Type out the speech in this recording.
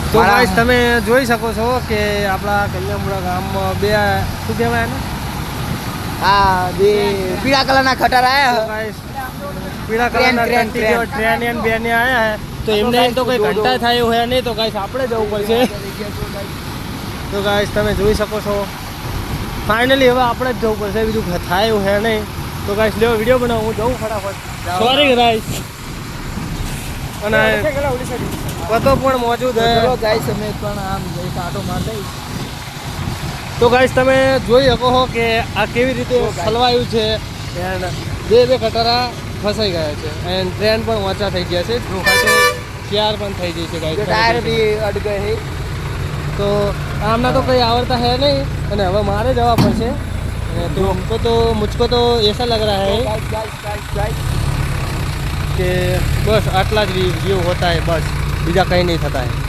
તો ગાઈસ તમે જોઈ શકો છો કે આપણા કન્યામુડા ગામમાં બે શું કહેવાય ને બે પીળા કલરના ખટાર આયા ગાઈસ પીળા કલરના ટ્રેન એન બેને આયા હે તો એમને તો કોઈ ઘંટા થાય હોય નહીં તો ગાઈસ આપણે જવું પડશે તો ગાઈસ તમે જોઈ શકો છો ફાઇનલી હવે આપણે જ જવું પડશે બીજું થાય એવું હે નહીં તો ગાઈસ લ્યો વિડીયો બનાવો હું જઉં ફટાફટ સોરી ગાઈસ અને પતો પણ મોજૂદ હે ગાઈસ અમે પણ આમ જઈ કાંટો માર દઈ તો ગાઈસ તમે જોઈ શકો છો કે આ કેવી રીતે હલવાયું છે એન્ડ બે કટરા ફસાઈ ગયા છે એન્ડ ટ્રેન પણ ઊંચા થઈ ગયા છે ક્યાર પણ થઈ ગઈ છે ગાઈસ ટાયર भी अट गए हैं તો આમના તો કંઈ આવડતા है नहीं અને હવે મારે જવા પડશે तो मुझको तो ऐसा लग रहा है कि बस आटला જ વ્યૂ होता है बस બીજા કંઈ નહીં થતા है